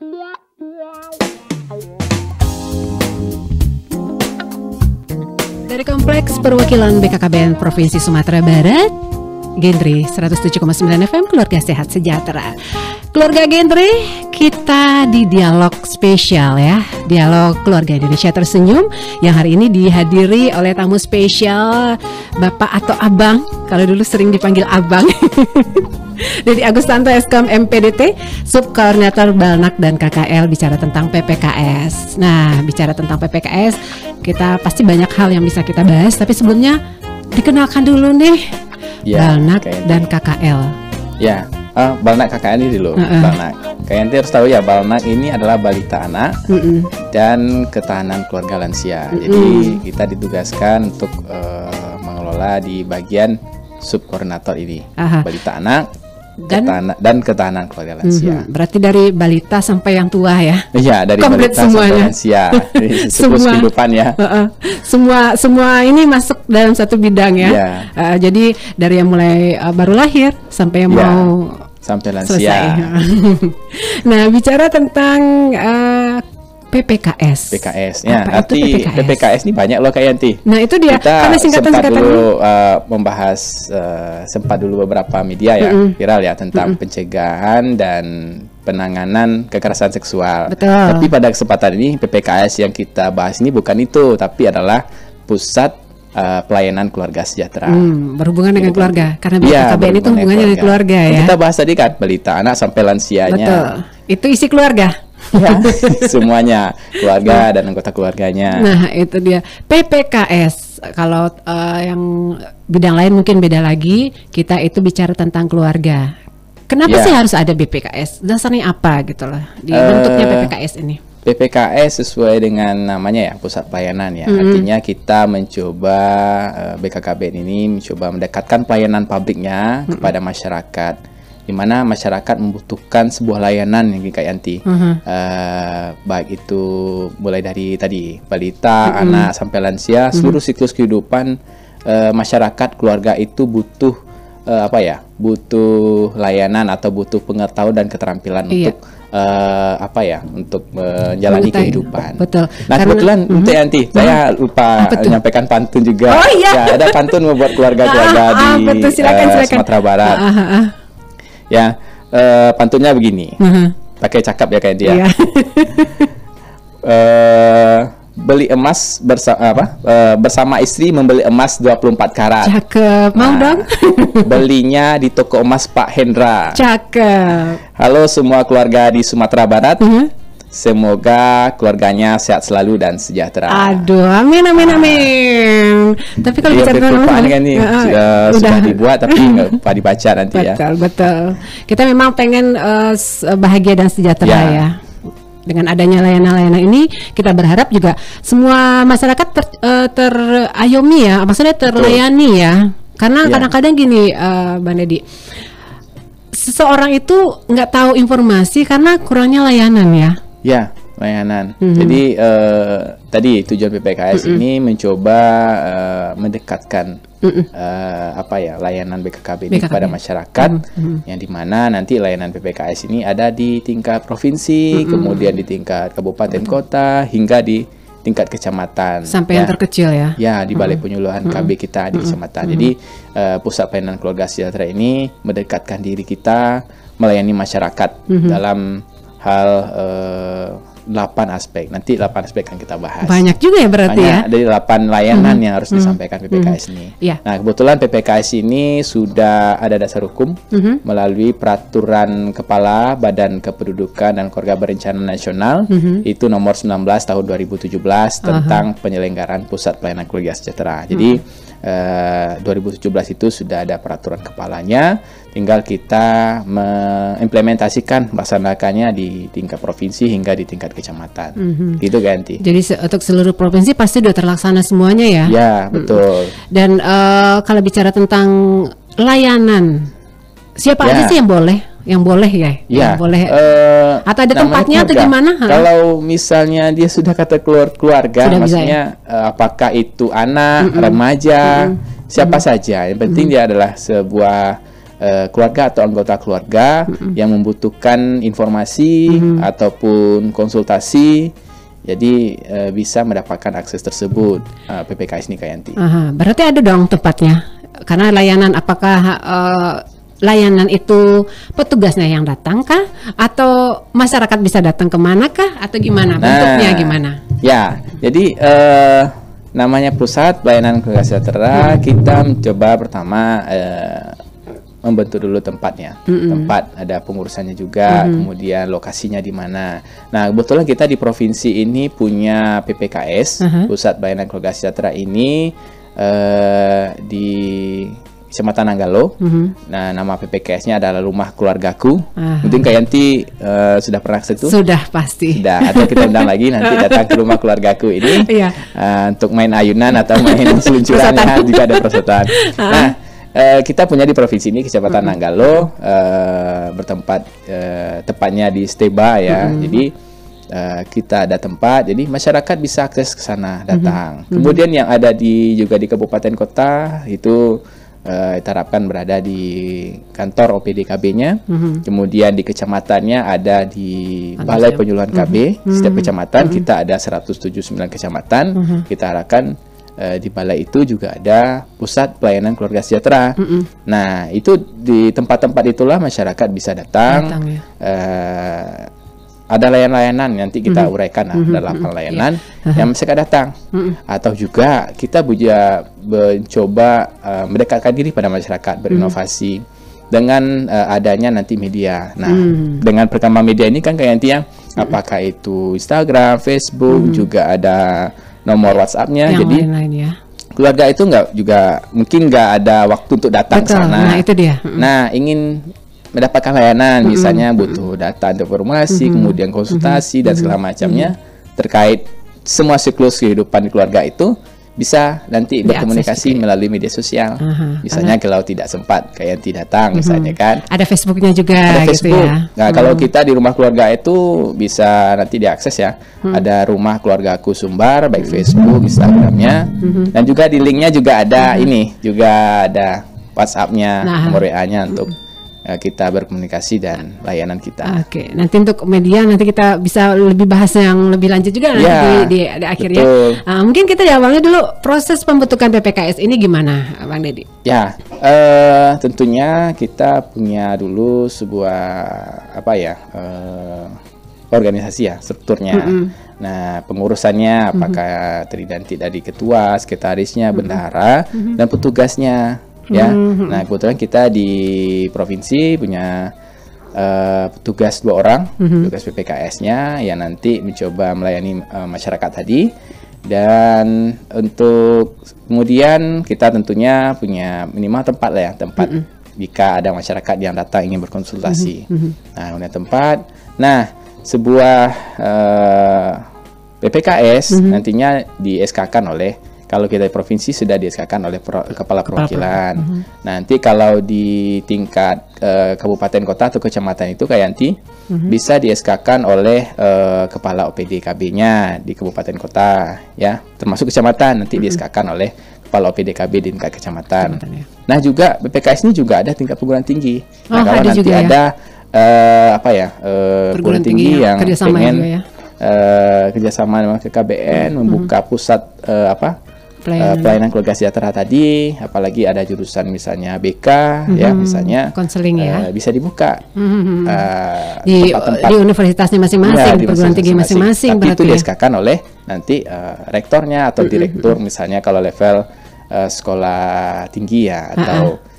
Dari Kompleks Perwakilan BKKBN Provinsi Sumatera Barat, Genre 107,9 FM, Keluarga Sehat Sejahtera. Keluarga Genre, kita di dialog spesial ya, dialog Keluarga Indonesia Tersenyum, yang hari ini dihadiri oleh tamu spesial Bapak atau Abang, kalau dulu sering dipanggil Abang. Dari Agustanto Eskom MPDT, Subkoordinator Balnak dan KKL, bicara tentang PPKS. Nah, bicara tentang PPKS, kita pasti banyak hal yang bisa kita bahas, tapi sebelumnya dikenalkan dulu nih ya, Balnak dan KKL. Ya, Balnak KKL ini dulu. Balnak, kayak nanti harus tahu ya, Balnak ini adalah balita anak dan ketahanan keluarga lansia. Jadi kita ditugaskan untuk mengelola di bagian subkoordinator ini, balita anak dan ketahanan keluarga lansia. Berarti dari balita sampai yang tua ya? Iya, dari komplit balita semuanya. Sampai lansia, siklus kehidupan ya. Semua ini masuk dalam satu bidang ya. Jadi dari yang mulai baru lahir sampai yang mau sampai lansia. Selesai. Nah, bicara tentang PPKS. Ya, nanti PPKS ini banyak loh kayak nanti. Nah, itu dia. Kita sempat dulu membahas sempat dulu beberapa media ya viral ya tentang pencegahan dan penanganan kekerasan seksual. Betul. Tapi pada kesempatan ini PPKS yang kita bahas ini bukan itu, tapi adalah Pusat Pelayanan Keluarga Sejahtera. Berhubungan dengan keluarga, karena BKKBN itu hubungannya dengan keluarga ya. Kita bahas tadi kan balita anak sampai lansianya. Betul. Itu isi keluarga. Ya, semuanya, keluarga dan anggota keluarganya. Nah, itu dia PPKS. Kalau yang bidang lain mungkin beda lagi. Kita itu bicara tentang keluarga. Kenapa sih harus ada BPKS? Dasarnya apa gitu loh dibentuknya PPKS ini? PPKS sesuai dengan namanya ya, pusat pelayanan ya. Artinya kita mencoba BKKBN ini mencoba mendekatkan pelayanan publiknya kepada masyarakat, di mana masyarakat membutuhkan sebuah layanan yang kayak Yanti, baik itu mulai dari tadi balita, anak sampai lansia, seluruh siklus kehidupan masyarakat keluarga itu butuh butuh layanan atau butuh pengetahuan dan keterampilan untuk untuk menjalani kehidupan. Betul. Nah, kebetulan Yanti, saya lupa menyampaikan pantun juga. Ya, ada pantun membuat keluarga-keluarga di Sumatera Barat. Ya, pantunnya begini. Pakai cakap ya kayak dia. Beli emas bersama istri membeli emas 24 karat. Cakep. Mau dong? Belinya di toko emas Pak Hendra. Cakep. Halo semua keluarga di Sumatera Barat. Semoga keluarganya sehat selalu dan sejahtera. Aduh, amin. Tapi kalau bicara tentang kan ini sudah dibuat tapi nggak lupa dibaca nanti ya. Betul. Kita memang pengen bahagia dan sejahtera ya. Dengan adanya layanan-layanan ini, kita berharap juga semua masyarakat terayomi ya, maksudnya terlayani ya. Karena kadang-kadang gini, Bang Deddy, seseorang itu nggak tahu informasi karena kurangnya layanan ya. Ya, layanan. Jadi tadi tujuan PPKS ini mencoba mendekatkan layanan BKKBN kepada masyarakat, yang dimana nanti layanan PPKS ini ada di tingkat provinsi, kemudian di tingkat kabupaten kota, hingga di tingkat kecamatan. Sampai yang terkecil ya? Ya, di Balai Penyuluhan KB kita di kecamatan. Jadi Pusat Pelayanan Keluarga Sejahtera ini mendekatkan diri kita melayani masyarakat dalam hal 8 aspek. Nanti 8 aspek kan kita bahas. Banyak juga ya berarti ya. Dari 8 layanan yang harus disampaikan PPKS ini. Nah, kebetulan PPKS ini sudah ada dasar hukum melalui Peraturan Kepala Badan Kependudukan dan Keluarga Berencana Nasional, itu nomor 19 tahun 2017 tentang penyelenggaraan Pusat Pelayanan Keluarga Sejahtera. Jadi 2017 itu sudah ada peraturan kepalanya, tinggal kita mengimplementasikan, melaksanakannya di tingkat provinsi hingga di tingkat kecamatan. Gitu Ganti. Jadi untuk seluruh provinsi pasti sudah terlaksana semuanya ya? Ya, betul. Dan kalau bicara tentang layanan, siapa aja sih yang boleh? Yang boleh ya? Yang boleh. Atau ada tempatnya atau gimana? Kalau misalnya dia sudah kata keluarga, sudah maksudnya apakah itu anak, remaja, siapa saja. Yang penting dia adalah sebuah keluarga atau anggota keluarga yang membutuhkan informasi ataupun konsultasi, jadi bisa mendapatkan akses tersebut PPKS ini Kak Yanti. Berarti ada dong tempatnya, karena layanan apakah layanan itu petugasnya yang datang kah, atau masyarakat bisa datang kemana kah, atau gimana bentuknya gimana? Ya, jadi namanya Pusat Pelayanan Keluarga Sejahtera, kita mencoba pertama membentuk dulu tempatnya. Tempat ada pengurusannya juga, kemudian lokasinya di mana. Nah, kebetulan kita di provinsi ini punya PPKS, Pusat Pelayanan Keluarga Sejahtera ini di Kecamatan Nanggalo. Nah, nama PPKS-nya adalah Rumah Keluargaku. Mungkin Kak Yanti sudah pernah ke situ? Sudah pasti. Sudah, atau kita undang lagi nanti datang ke Rumah Keluargaku ini untuk main ayunan atau main seluncuran jika ada pesertaan. Nah, kita punya di provinsi ini Kecamatan Nanggalo, bertempat tepatnya di Steba ya. Jadi kita ada tempat, jadi masyarakat bisa akses ke sana, datang. Kemudian yang ada juga di kabupaten kota itu kita harapkan berada di kantor OPD KB-nya, kemudian di kecamatannya ada di Balai Penyuluhan KB. Setiap kecamatan kita ada 179 kecamatan. Kita harapkan di balai itu juga ada Pusat Pelayanan Keluarga Sejahtera. Nah, itu di tempat-tempat itulah masyarakat bisa datang. Ada layanan-layanan, nanti kita uraikan, ada 8 layanan yang masyarakat datang. Atau juga kita mencoba mendekatkan diri pada masyarakat, berinovasi dengan adanya nanti media. Nah, dengan perkembangan media ini kan kayak nanti yang apakah itu Instagram, Facebook, juga ada nomor WhatsApp-nya. Jadi keluarga itu mungkin nggak ada waktu untuk datang ke sana. Nah, itu dia. Nah, ingin mendapatkan layanan, misalnya butuh data informasi, kemudian konsultasi dan segala macamnya terkait semua siklus kehidupan di keluarga itu, bisa nanti berkomunikasi melalui media sosial. Misalnya kalau tidak sempat kayak tidak datang, misalnya kan. Ada Facebooknya juga. Ada Facebook. Gitu ya? Nah, kalau kita di Rumah Keluarga itu bisa nanti diakses ya. Ada Rumah Keluargaku Sumbar, baik Facebook, Instagramnya, dan juga di linknya juga ada juga ada WhatsApp-nya, nomor WA-nya untuk kita berkomunikasi dan layanan kita. Oke, nanti untuk media nanti kita bisa lebih bahas yang lebih lanjut juga nanti di akhirnya. Mungkin kita awalnya dulu proses pembentukan PPKS ini gimana, Bang Dedi? Ya, tentunya kita punya dulu sebuah organisasi ya, strukturnya. Nah, pengurusannya apakah terdiri dari ketua, sekretarisnya, bendahara, dan petugasnya. Ya, nah kebetulan kita di provinsi punya petugas 2 orang, petugas PPKS-nya yang nanti mencoba melayani masyarakat tadi. Dan untuk kemudian kita tentunya punya minimal tempat lah ya, tempat jika ada masyarakat yang datang ingin berkonsultasi. Nah, punya tempat. Nah, sebuah PPKS nantinya di SK-kan oleh, kalau kita di provinsi sudah di-SK-kan oleh kepala perwakilan. Nanti kalau di tingkat kabupaten kota atau kecamatan itu kayak nanti bisa di-SK-kan oleh kepala OPD KB-nya di kabupaten kota ya, termasuk kecamatan nanti di-SK-kan oleh kepala OPD KB di tingkat kecamatan. Nah, juga PPKS ini juga ada tingkat perguruan tinggi. Nah, kalau nanti ada perguruan tinggi yang pengen kerjasama dengan KKBN membuka pusat pelayanan keluarga sejahtera tadi, apalagi ada jurusan misalnya BK ya, misalnya konseling bisa dibuka di universitasnya masing-masing, perguruan tinggi masing-masing. Tapi itu di-SK-kan oleh nanti rektornya atau direktur, misalnya kalau level sekolah tinggi ya, atau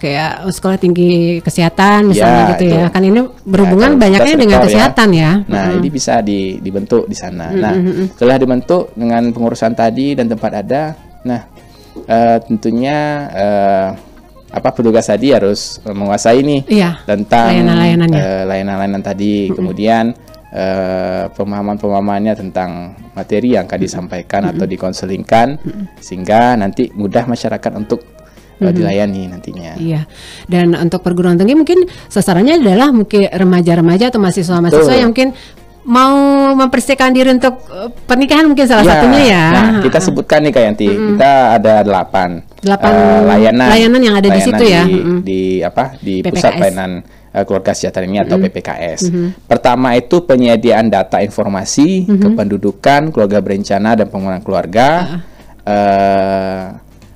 kayak sekolah tinggi kesehatan misalnya gitu ya. Kan ini berhubungan banyaknya dengan kesehatan ya. Nah, ini bisa dibentuk di sana. Nah, setelah dibentuk dengan pengurusan tadi dan tempat ada, nah tentunya petugas tadi harus menguasai nih tentang layanan-layanan tadi. Kemudian pemahaman-pemahamannya tentang materi yang akan disampaikan atau dikonselingkan, sehingga nanti mudah masyarakat untuk dilayani nantinya. Iya. Dan untuk perguruan tinggi mungkin sasarannya adalah mungkin remaja-remaja atau mahasiswa-mahasiswa yang mungkin mau mempersiapkan diri untuk pernikahan, mungkin salah satunya ya. Nah, kita sebutkan nih Kak Yanti, kita ada 8. layanan yang ada di situ ya. Di Pusat Pelayanan Keluarga Sejahtera ini atau PPKS. Pertama itu penyediaan data informasi kependudukan, keluarga berencana dan pengembangan keluarga.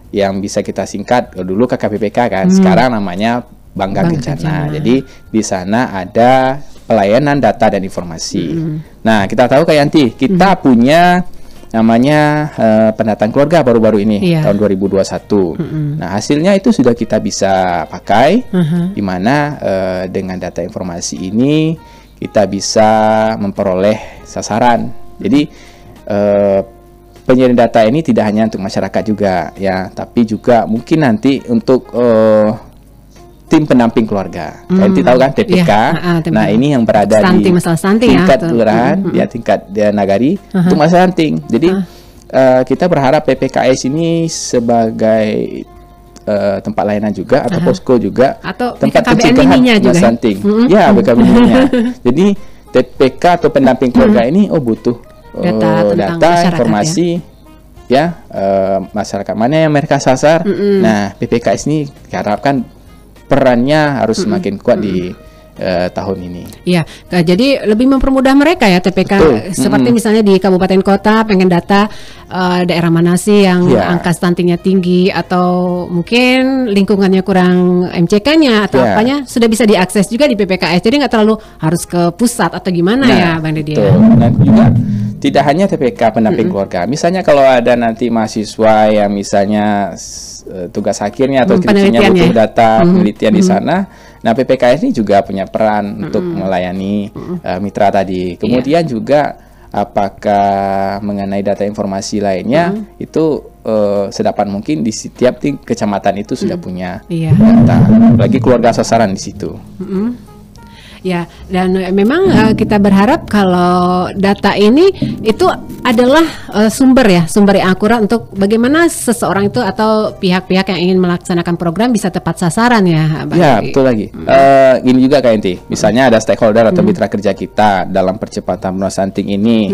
Yang bisa kita singkat dulu KKPPK kan, sekarang namanya Bangga Kencana. Jadi di sana ada pelayanan data dan informasi. Nah, kita tahu Kak Yanti, kita punya namanya pendataan keluarga baru-baru ini tahun 2021. Nah, hasilnya itu sudah kita bisa pakai, di mana dengan data informasi ini kita bisa memperoleh sasaran. Jadi penyediaan data ini tidak hanya untuk masyarakat juga ya, tapi juga mungkin nanti untuk tim pendamping keluarga. Nanti tahu kan TPK. Nah, ini yang berada di tingkat kelurahan, tingkat nagari untuk masalah stunting. Jadi kita berharap PPKS ini sebagai tempat layanan juga atau posko juga, atau tempat pencegahan stunting. Ya, BKBM-nya. Jadi TPK atau pendamping keluarga ini butuh data informasi masyarakat mana yang mereka sasar. Nah, PPKS ini diharapkan perannya harus semakin kuat di tahun ini. Iya, jadi lebih mempermudah mereka ya TPK. Seperti misalnya di kabupaten kota pengen data daerah mana sih yang angka stuntingnya tinggi, atau mungkin lingkungannya kurang MCK-nya atau apanya, sudah bisa diakses juga di PPKS. Jadi nggak terlalu harus ke pusat atau gimana ya Bang Deddy. Nah, juga tidak hanya TPK pendamping keluarga. Misalnya kalau ada nanti mahasiswa yang misalnya tugas akhirnya atau skripsinya butuh data penelitian di sana. Nah, PPKS ini juga punya peran untuk melayani mitra tadi. Kemudian juga apakah mengenai data informasi lainnya itu sedapat mungkin di setiap kecamatan itu sudah punya data. Apalagi keluarga sasaran di situ. Ya, dan memang kita berharap kalau data ini itu adalah sumber yang akurat untuk bagaimana seseorang itu atau pihak-pihak yang ingin melaksanakan program bisa tepat sasaran ya, Bang. Ya, betul lagi. Gini juga Kak Yanti, misalnya ada stakeholder atau mitra kerja kita dalam percepatan penurunan stunting ini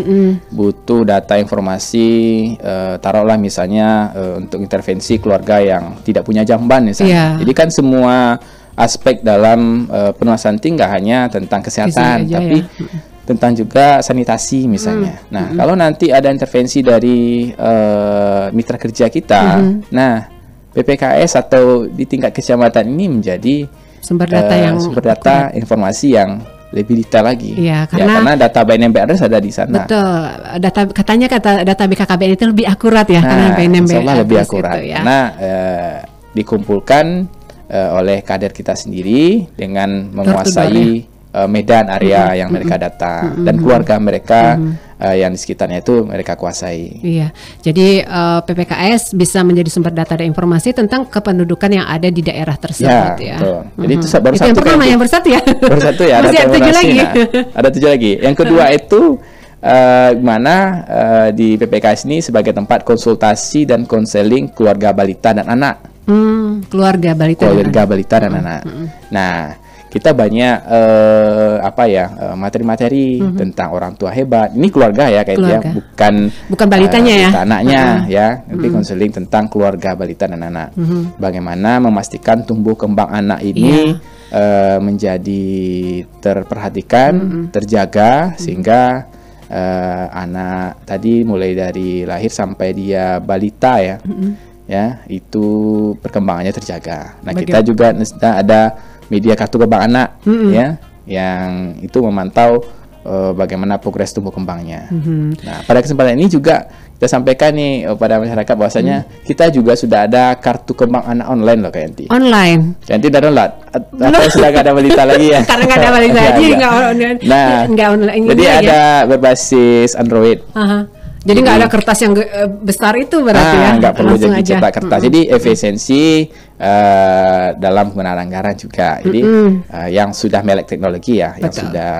butuh data informasi, taruhlah misalnya untuk intervensi keluarga yang tidak punya jamban misalnya. Jadi kan semua aspek dalam penurunan stunting nggak hanya tentang kesehatan, tapi tentang juga sanitasi misalnya. Nah, kalau nanti ada intervensi dari mitra kerja kita, nah PPKS atau di tingkat kecamatan ini menjadi sumber data informasi yang lebih detail lagi. Ya, karena data BNMB address ada di sana. Betul. Data BKKBN itu lebih akurat ya, karena BNMB lebih akurat. Karena dikumpulkan oleh kader kita sendiri dengan menguasai medan area yang mereka datang dan keluarga mereka yang di sekitarnya itu mereka kuasai. Iya, jadi PPKS bisa menjadi sumber data dan informasi tentang kependudukan yang ada di daerah tersebut ya. Betul. Jadi itu baru satu. Yang pertama yang bersatu ya. Bersatu ya. Ada 7 lagi. Ada 7 lagi. Yang kedua itu mana di PPKS ini sebagai tempat konsultasi dan konseling keluarga balita dan anak. Keluarga balita dan anak. Nah, kita banyak materi-materi tentang orang tua hebat. Ini keluarga ya kayaknya, bukan balitanya ya, anaknya ya. Nanti konseling tentang keluarga balita dan anak. Bagaimana memastikan tumbuh kembang anak ini menjadi terperhatikan, terjaga sehingga anak tadi mulai dari lahir sampai dia balita ya. Ya, itu perkembangannya terjaga. Nah, kita juga ada media kartu kembang anak ya, yang itu memantau bagaimana progres tumbuh kembangnya. Nah, pada kesempatan ini juga kita sampaikan nih pada masyarakat bahwasanya kita juga sudah ada kartu kembang anak online loh Kak Yanti. Online. Yanti udah download atau sudah nggak ada balita lagi ya? Karena nggak ada balita lagi nggak online. Nah, nggak online. Jadi ada berbasis Android. Jadi nggak ada kertas yang besar itu berarti ya? Nggak perlu jadi cetak kertas. Jadi efisiensi dalam penggunaan anggaran juga. Jadi yang sudah melek teknologi ya, yang sudah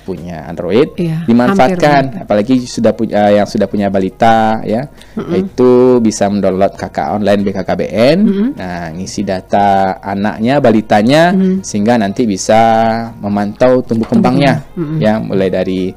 punya Android dimanfaatkan. Apalagi yang sudah punya balita ya, itu bisa mendownload KK online BKKBN. Nah, ngisi data anaknya, balitanya, sehingga nanti bisa memantau tumbuh kembangnya ya, mulai dari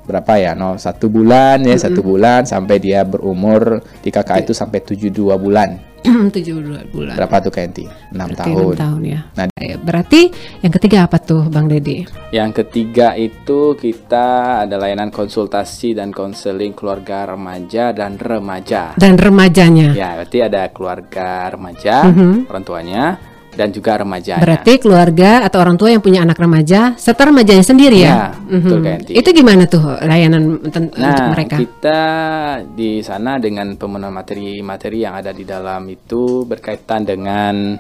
berapa ya, 1 bulan ya, 1 bulan sampai dia berumur di KKA itu sampai 72 bulan. 72 bulan. Berapa tuh Kak Yanti? 6 tahun. 6 tahun ya. Nah, berarti yang ketiga apa tuh Bang Dedi? Yang ketiga itu kita ada layanan konsultasi dan konseling keluarga remaja dan remaja. Dan remajanya. Ya, berarti ada keluarga remaja, orang tuanya, dan juga remajanya. Berarti keluarga atau orang tua yang punya anak remaja serta remajanya sendiri ya? Betul Kak Yanti. Itu gimana tuh layanan untuk mereka? Kita di sana dengan pemenuhan materi-materi yang ada di dalam itu berkaitan dengan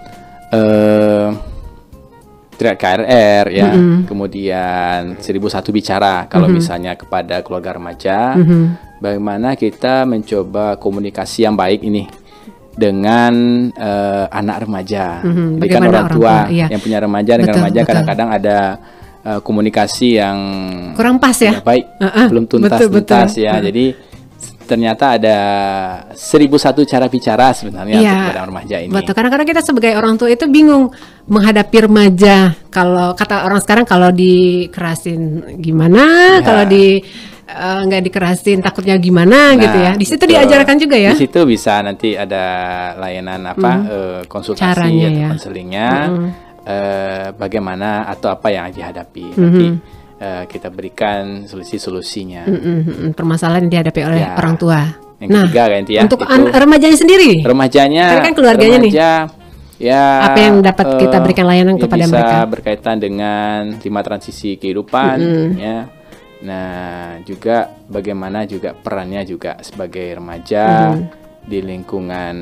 KRR ya, kemudian 1001 bicara kalau misalnya kepada keluarga remaja, bagaimana kita mencoba komunikasi yang baik ini dengan anak remaja. Jadi kan orang tua yang punya remaja dengan remaja kadang-kadang ada komunikasi yang kurang pas ya, baik, belum tuntas ya. Jadi ternyata ada 1001 cara bicara sebenarnya untuk kepada remaja ini. Betul, kadang-kadang kita sebagai orang tua itu bingung menghadapi remaja. Kalau kata orang sekarang, kalau dikerasin gimana, kalau nggak dikerasin takutnya gimana gitu ya. Di situ diajarkan juga ya. Di situ bisa nanti ada layanan konsultasi caranya, atau konselingnya, bagaimana atau apa yang dihadapi. Nanti kita berikan solusi-solusinya. Permasalahan yang dihadapi oleh orang tua. Yang ketiga kan ya. Untuk remajanya sendiri. Remajanya. Kan keluarganya nih. Ya, apa yang dapat kita berikan layanan kepada bisa mereka? Bisa berkaitan dengan 5 transisi kehidupan, ya. Nah, juga bagaimana juga perannya juga sebagai remaja di lingkungan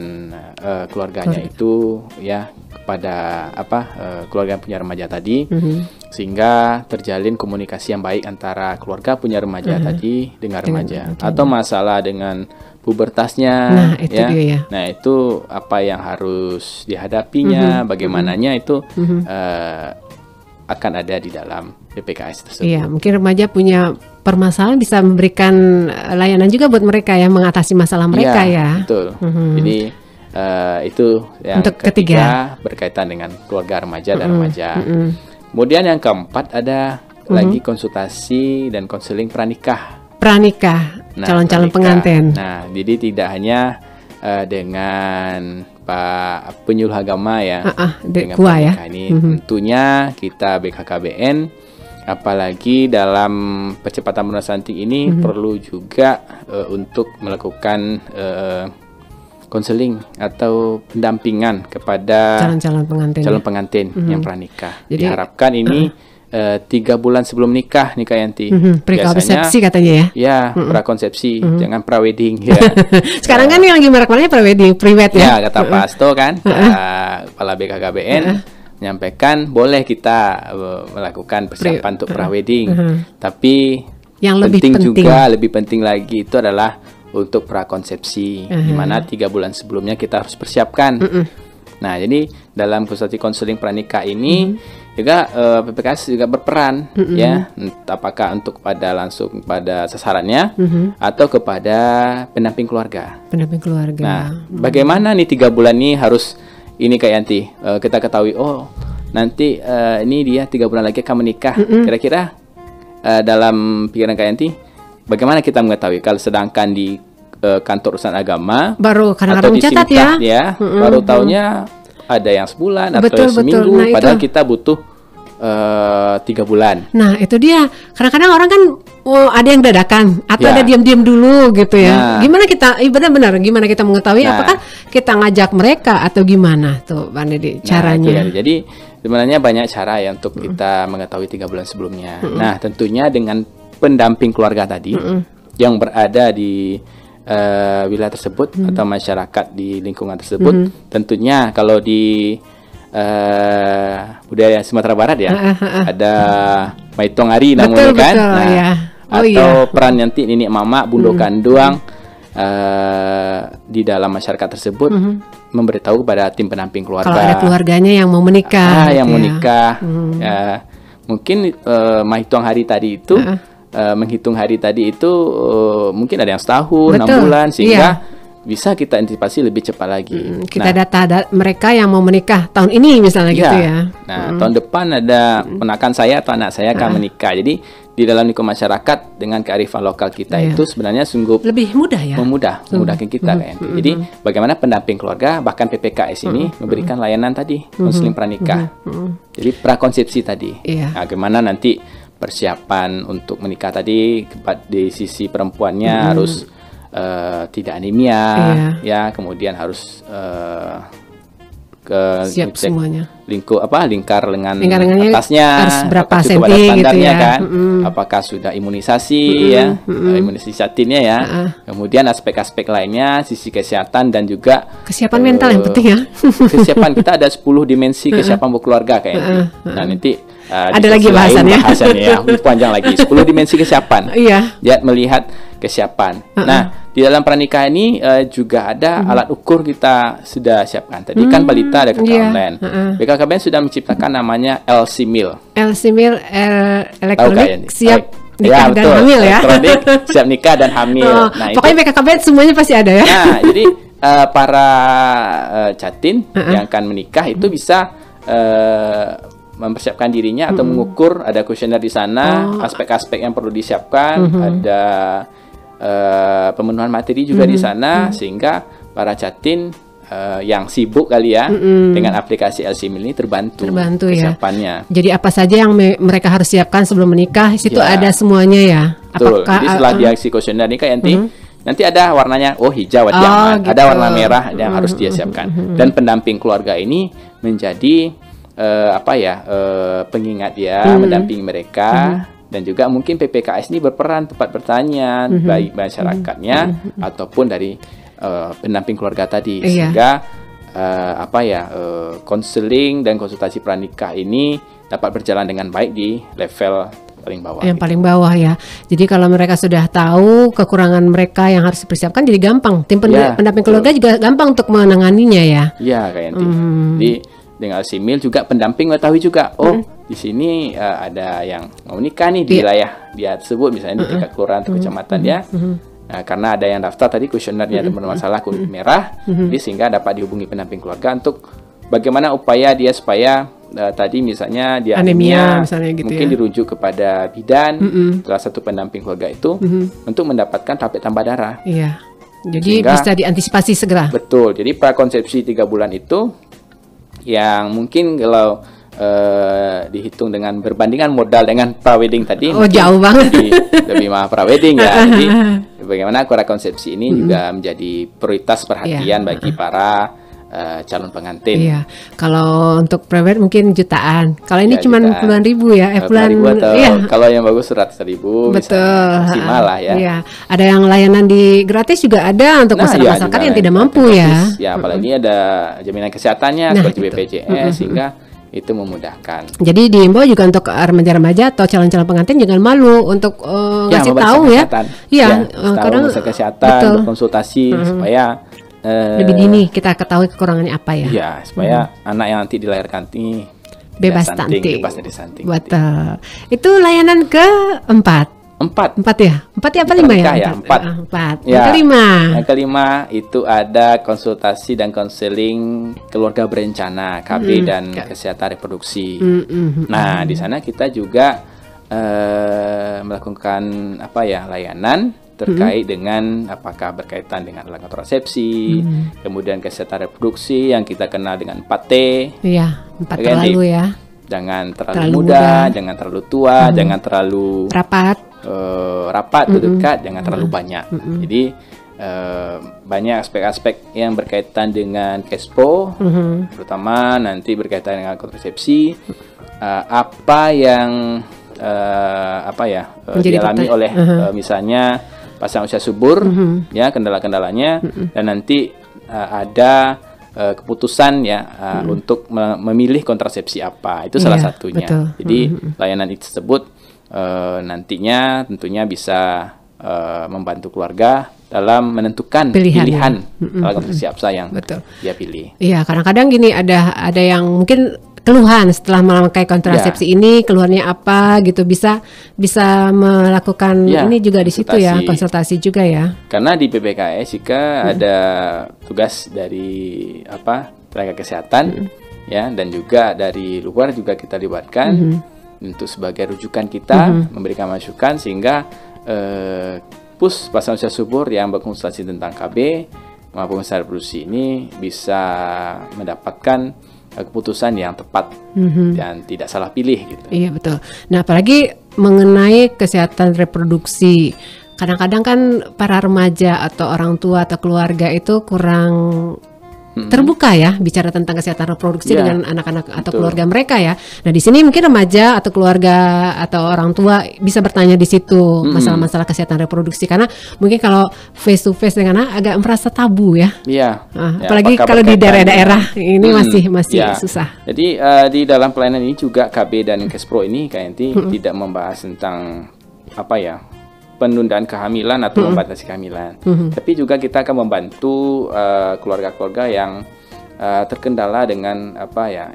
keluarganya itu ya, kepada keluarga yang punya remaja tadi, sehingga terjalin komunikasi yang baik antara keluarga punya remaja tadi dengan remaja, atau masalah dengan pubertasnya, nah, itu ya. Dia ya. Nah, itu apa yang harus dihadapinya, bagaimananya itu akan ada di dalam PPKS tersebut. Iya, mungkin remaja punya permasalahan bisa memberikan layanan juga buat mereka ya, mengatasi masalah mereka ya. Betul. Jadi itu yang untuk ketiga berkaitan dengan keluarga remaja dan remaja. Kemudian yang keempat ada lagi konsultasi dan konseling pranikah. Calon-calon pengantin. Nah, jadi tidak hanya dengan Pak penyuluh agama ya, dengan ya. Ini tentunya kita BKKBN, apalagi dalam percepatan pelunasan ini perlu juga untuk melakukan konseling atau pendampingan kepada calon pengantin yang pranikah. Jadi, diharapkan ini 3 bulan sebelum nikah Kak Yanti. Prakonsepsi katanya ya. Ya, prakonsepsi, jangan prawedding ya. Sekarang kan yang lagi marak-maraknya prawedding, pre-wed ya. Ya, kata Pak Asto kan, Kepala BKKBN menyampaikan boleh kita melakukan persiapan untuk prawedding, tapi yang lebih penting lagi itu adalah untuk prakonsepsi, di mana 3 bulan sebelumnya kita harus persiapkan. Nah, jadi dalam konsultasi konseling pranikah ini juga PPKS juga berperan ya, apakah untuk langsung pada sasarannya atau kepada pendamping keluarga. Nah, bagaimana nih 3 bulan ini harus ini Kak Yanti, kita ketahui nanti ini dia 3 bulan lagi akan menikah. Kira-kira dalam pikiran Kak Yanti, bagaimana kita mengetahui kalau sedangkan di kantor urusan agama baru kadang-kadang mencatat ya, baru tahunya ada yang sebulan atau seminggu, nah, padahal kita butuh 3 bulan. Nah, itu dia. Kadang-kadang orang kan ada yang dadakan atau ada diam-diam dulu gitu ya. Gimana kita benar-benar gimana kita mengetahui apakah kita ngajak mereka atau gimana tuh Bang Dedi caranya? Jadi sebenarnya banyak cara ya untuk kita mengetahui 3 bulan sebelumnya. Nah, tentunya dengan pendamping keluarga tadi yang berada di wilayah tersebut atau masyarakat di lingkungan tersebut. Tentunya kalau di budaya Sumatera Barat ya, ada Maitong Hari namanya kan. Atau peran nanti nenek mama, bundo kandung di dalam masyarakat tersebut memberitahu kepada tim pendamping keluarga. Kalau ada keluarganya yang mau menikah, mungkin Maitong Hari tadi itu menghitung hari tadi itu mungkin ada yang setahun, 6 bulan, sehingga bisa kita antisipasi lebih cepat lagi. Kita data mereka yang mau menikah tahun ini misalnya gitu ya. Nah, tahun depan ada ponakan saya atau anak saya akan menikah. Jadi di dalam lingkup masyarakat dengan kearifan lokal kita itu sebenarnya sungguh lebih mudah ya. Memudahkan kita kan. Jadi bagaimana pendamping keluarga bahkan PPKS ini memberikan layanan tadi konseling pranikah. Jadi prakonsepsi tadi. Nah, bagaimana nanti persiapan untuk menikah tadi di sisi perempuannya harus tidak anemia, ya, kemudian harus siap semuanya. Lingkar lengan atasnya harus berapa senti gitu ya. Kan? Apakah sudah imunisasi ya, imunisasi jatinnya ya. Kemudian aspek-aspek lainnya, sisi kesehatan dan juga kesiapan mental yang penting ya. Kesiapan kita ada 10 dimensi kesiapan berkeluarga kayaknya. Nah, nanti ada lagi bahasannya ya, panjang lagi 10 dimensi kesiapan. Ya, melihat kesiapan. Nah, di dalam pernikahan ini juga ada alat ukur kita sudah siapkan. Tadi kan balita ada kakak online. BKKBN sudah menciptakan namanya LC-Mil. LC-Mil elektronik siap nikah dan hamil ya. Elektronik siap nikah dan hamil. Nah, pokoknya BKKBN semuanya pasti ada ya. Nah, jadi para catin yang akan menikah itu bisa mempersiapkan dirinya atau mengukur, ada kuesioner di sana, aspek-aspek yang perlu disiapkan, ada pemenuhan materi juga di sana, sehingga para catin yang sibuk kali ya dengan aplikasi LC-Mil ini terbantu kesiapannya. Ya. Jadi apa saja yang mereka harus siapkan sebelum menikah, situ ada semuanya ya. Betul. Jadi setelah diaksi kuesioner ini kayak nanti ada warnanya, hijau berarti aman, gitu. Ada warna merah yang harus dia siapkan. Dan pendamping keluarga ini menjadi pengingat dia, mendampingi mereka. Dan juga mungkin PPKS ini berperan tempat pertanyaan baik masyarakatnya ataupun dari pendamping keluarga tadi, sehingga konseling dan konsultasi pranikah ini dapat berjalan dengan baik di level paling bawah. Yang paling bawah ya. Jadi kalau mereka sudah tahu kekurangan mereka yang harus dipersiapkan, jadi gampang. Tim pendamping keluarga juga gampang untuk menanganinya ya. Iya, kayak nanti. Jadi dengan LC-Mil juga pendamping mengetahui juga, di sini ada yang mau nikah nih di wilayah dia tersebut, misalnya di tingkat kelurahan atau kecamatan ya. Nah, karena ada yang daftar tadi kuesionernya ada bermasalah kulit merah, jadi sehingga dapat dihubungi pendamping keluarga untuk bagaimana upaya dia supaya tadi misalnya dia anemia misalnya gitu, mungkin dirujuk kepada bidan, salah satu pendamping keluarga itu untuk mendapatkan tablet tambah darah. Iya. Jadi sehingga, bisa diantisipasi segera. Betul. Jadi prakonsepsi 3 bulan itu yang mungkin kalau dihitung dengan berbandingan modal dengan prawedding tadi, jauh banget. Lebih mahal prawedding ya. Jadi bagaimana prakonsepsi ini juga menjadi prioritas perhatian bagi para calon pengantin. Iya. Kalau untuk private mungkin jutaan. Kalau ini cuma puluhan ribu ya. Puluhan ribu atau kalau yang bagus 100.000. Betul. Maksimal lah ya. Iya. Ada yang layanan di gratis juga ada untuk masyarakat yang tidak mampu ya. Ya, apalagi ada jaminan kesehatannya seperti BPJS sehingga itu memudahkan. Jadi diimbau juga untuk remaja-remaja atau calon-calon pengantin jangan malu untuk ngasih tahu ya. Iya, kadang kesehatan, konsultasi supaya lebih dini kita ketahui kekurangannya apa ya. Iya, supaya anak yang nanti dilahirkan ini bebas stunting. Bebas dari stunting. Betul. Itu layanan keempat. Empat ya? 4 ya apa 5 ya? 4. Ya. Yang kelima. Yang kelima itu ada konsultasi dan konseling keluarga berencana KB dan kesehatan reproduksi. Nah, di sana kita juga melakukan layanan terkait dengan apakah berkaitan dengan alat kontrasepsi, kemudian kesehatan reproduksi yang kita kenal dengan 4T. Iya, 4 terlalu ya. Jangan terlalu muda, jangan terlalu tua, jangan terlalu rapat atau dekat, jangan terlalu banyak. Jadi banyak aspek-aspek yang berkaitan dengan KESPO, terutama nanti berkaitan dengan kontrasepsi, apa yang dialami oleh misalnya pasangan usia subur, ya kendala-kendalanya, dan nanti ada keputusan ya untuk memilih kontrasepsi apa, itu salah satunya. Betul. Jadi layanan itu tersebut nantinya tentunya bisa membantu keluarga dalam menentukan pilihan alat kontrasepsi apa yang dia pilih. Iya, kadang-kadang gini ada yang mungkin keluhan setelah memakai kontrasepsi ini, keluhannya apa gitu, bisa melakukan ini juga di situ ya, konsultasi juga ya. Karena di PPKS jika ada tugas dari tenaga kesehatan ya, dan juga dari luar juga kita libatkan untuk sebagai rujukan kita memberikan masukan sehingga pasangan usia subur yang berkonsultasi tentang KB maupun usaha reproduksi ini bisa mendapatkan keputusan yang tepat dan tidak salah pilih gitu. Iya betul. Nah apalagi mengenai kesehatan reproduksi, kadang-kadang kan para remaja atau orang tua atau keluarga itu kurang terbuka ya bicara tentang kesehatan reproduksi dengan anak-anak atau keluarga mereka ya. Nah di sini mungkin remaja atau keluarga atau orang tua bisa bertanya di situ masalah-masalah kesehatan reproduksi, karena mungkin kalau face to face dengan anak agak merasa tabu ya. Iya. Apalagi kalau di daerah-daerah ini masih susah. Jadi di dalam pelayanan ini juga KB dan Kespro ini KNT tidak membahas tentang penundaan kehamilan atau membatasi kehamilan, tapi juga kita akan membantu keluarga-keluarga yang terkendala dengan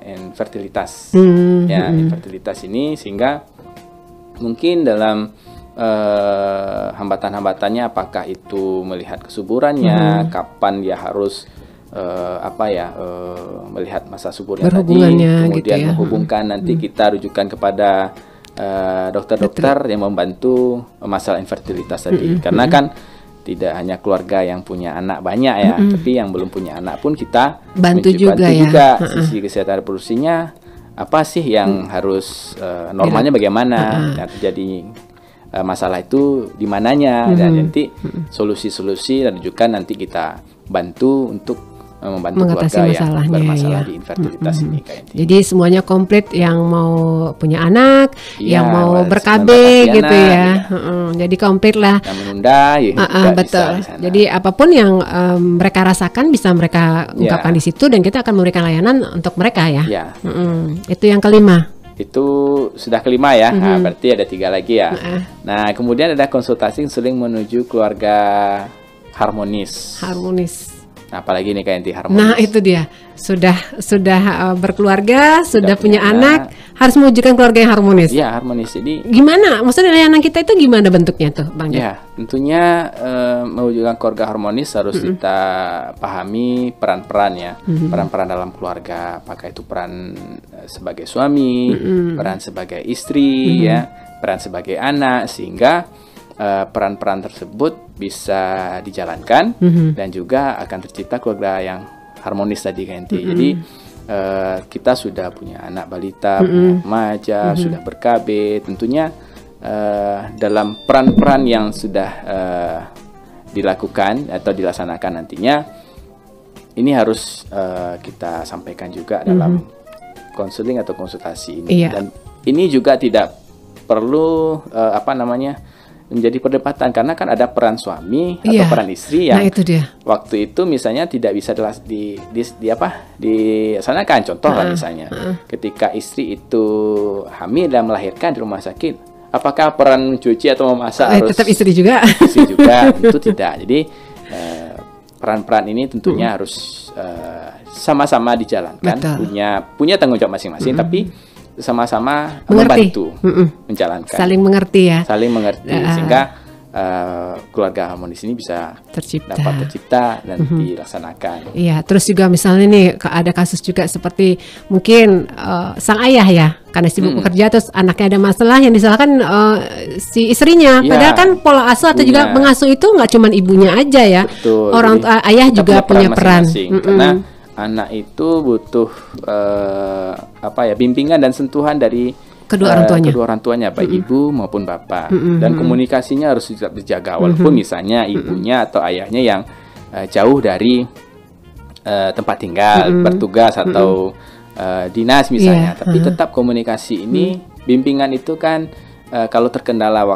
infertilitas. Infertilitas ini sehingga mungkin dalam hambatan-hambatannya, apakah itu melihat kesuburannya, kapan dia harus melihat masa suburnya tadi, kemudian menghubungkan nanti kita rujukan kepada dokter-dokter yang membantu masalah infertilitas tadi. Karena kan tidak hanya keluarga yang punya anak banyak ya, tapi yang belum punya anak pun kita bantu juga sisi kesehatan reproduksinya apa sih yang harus normalnya bagaimana, yang terjadi masalah itu di mananya, dan nanti solusi-solusi dan rujukan nanti kita bantu untuk membantu keluarga yang bermasalah di infertilitas ini. Jadi semuanya komplit, yang mau punya anak, yang mau ber-KB gitu ya. Jadi komplit lah. Yang menunda betul. Jadi apapun yang mereka rasakan bisa mereka ungkapkan di situ, dan kita akan memberikan layanan untuk mereka ya. Itu yang kelima. Itu sudah kelima ya. Nah, berarti ada 3 lagi ya. Nah, kemudian ada konsultasi konseling menuju keluarga harmonis. Nah, apalagi nih KNT harmonis. Nah, itu dia. Sudah berkeluarga, sudah punya anak, harus mewujudkan keluarga yang harmonis. Iya, harmonis. Jadi gimana? Maksudnya layanan kita itu gimana bentuknya tuh, Bang? Ya, tentunya mewujudkan keluarga harmonis harus kita pahami peran-peran ya. Peran-peran dalam keluarga, apakah itu peran sebagai suami, peran sebagai istri ya, peran sebagai anak, sehingga peran-peran tersebut bisa dijalankan dan juga akan tercipta keluarga yang harmonis tadi KNT. Jadi kita sudah punya anak balita, punya remaja, sudah ber-KB, tentunya dalam peran-peran yang sudah dilakukan atau dilaksanakan nantinya, ini harus kita sampaikan juga dalam konseling atau konsultasi ini. Dan ini juga tidak perlu menjadi perdebatan, karena kan ada peran suami atau peran istri yang waktu itu misalnya tidak bisa dilaksanakan. Contoh lah misalnya ketika istri itu hamil dan melahirkan di rumah sakit, apakah peran mencuci atau memasak harus tetap istri juga? Istri juga, tentu tidak. Jadi peran-peran ini tentunya harus sama-sama dijalankan, punya tanggung jawab masing-masing, tapi sama-sama membantu menjalankan, saling mengerti ya, sehingga keluarga harmonis ini bisa dapat tercipta dan dilaksanakan. Iya, terus juga misalnya nih ada kasus juga seperti mungkin sang ayah ya, karena sibuk bekerja, terus anaknya ada masalah, yang disalahkan si istrinya. Padahal kan pola asuh atau juga mengasuh itu nggak cuma ibunya aja ya. Betul. Orang ayah juga punya peran. Karena anak itu butuh bimbingan dan sentuhan dari kedua orang tuanya, baik ibu maupun bapak. Dan komunikasinya harus tetap dijaga, walaupun misalnya ibunya atau ayahnya yang jauh dari tempat tinggal, bertugas atau dinas misalnya, tapi tetap komunikasi ini, bimbingan itu kan kalau terkendala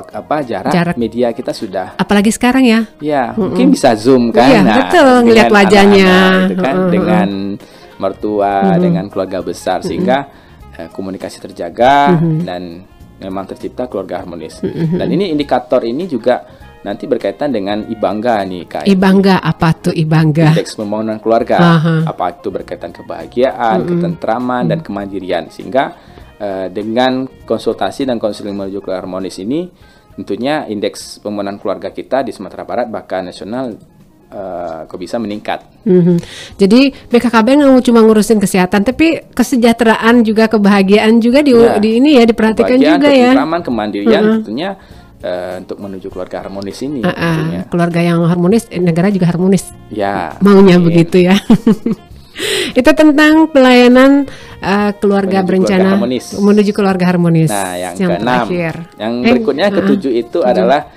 jarak media kita sudah, apalagi sekarang ya. Ya, mungkin bisa Zoom kan. Betul, ngelihat wajahnya itu kan, dengan mertua, dengan keluarga besar, sehingga komunikasi terjaga dan memang tercipta keluarga harmonis. Dan ini indikator ini juga nanti berkaitan dengan IBangga nih Kak. IBangga apa tuh IBangga? Indeks pembangunan keluarga. Apa itu berkaitan kebahagiaan, ketentraman dan kemandirian. Sehingga dengan konsultasi dan konseling menuju keluarga harmonis ini, tentunya indeks pembangunan keluarga kita di Sumatera Barat bahkan nasional kok bisa meningkat. Jadi BKKBN nggak cuma ngurusin kesehatan, tapi kesejahteraan juga, kebahagiaan juga di ini ya diperhatikan juga ya. Ketentraman, kemandirian tentunya untuk menuju keluarga harmonis ini. Keluarga yang harmonis, negara juga harmonis. Ya. Maunya begitu ya. Itu tentang pelayanan keluarga berencana menuju keluarga harmonis. Nah, yang keenam, yang berikutnya ketujuh itu adalah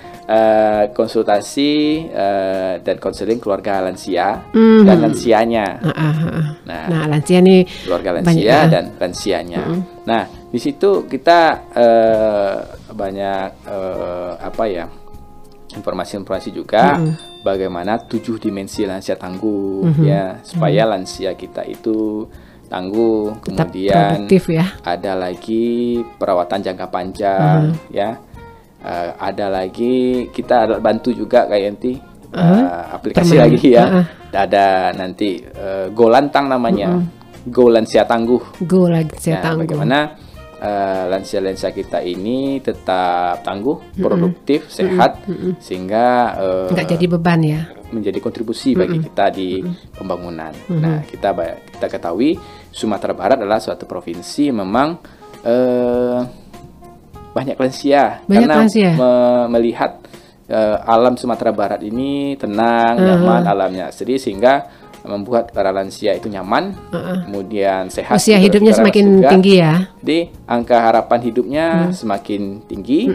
konsultasi dan konseling keluarga lansia dan lansianya. Nah, lansia nih keluarga lansia dan lansianya. Nah, di situ kita banyak informasi-informasi juga bagaimana 7 dimensi lansia tangguh ya, supaya lansia kita itu tangguh. Tetap kemudian produktif, ya. Ada lagi perawatan jangka panjang ya. Ada lagi kita bantu juga kayak nanti aplikasi lagi ya. Ada nanti Go Lantang namanya. Go Lansia Tangguh. Go Lansia Tangguh. Bagaimana lansia-lansia kita ini tetap tangguh, produktif, sehat, sehingga nggak jadi beban ya, menjadi kontribusi bagi kita di pembangunan. Nah, kita ketahui Sumatera Barat adalah suatu provinsi memang banyak lansia, karena melihat alam Sumatera Barat ini tenang, nyaman, alamnya asri, sehingga membuat para lansia itu nyaman, kemudian sehat. Usia hidupnya semakin tinggi ya. Jadi angka harapan hidupnya semakin tinggi,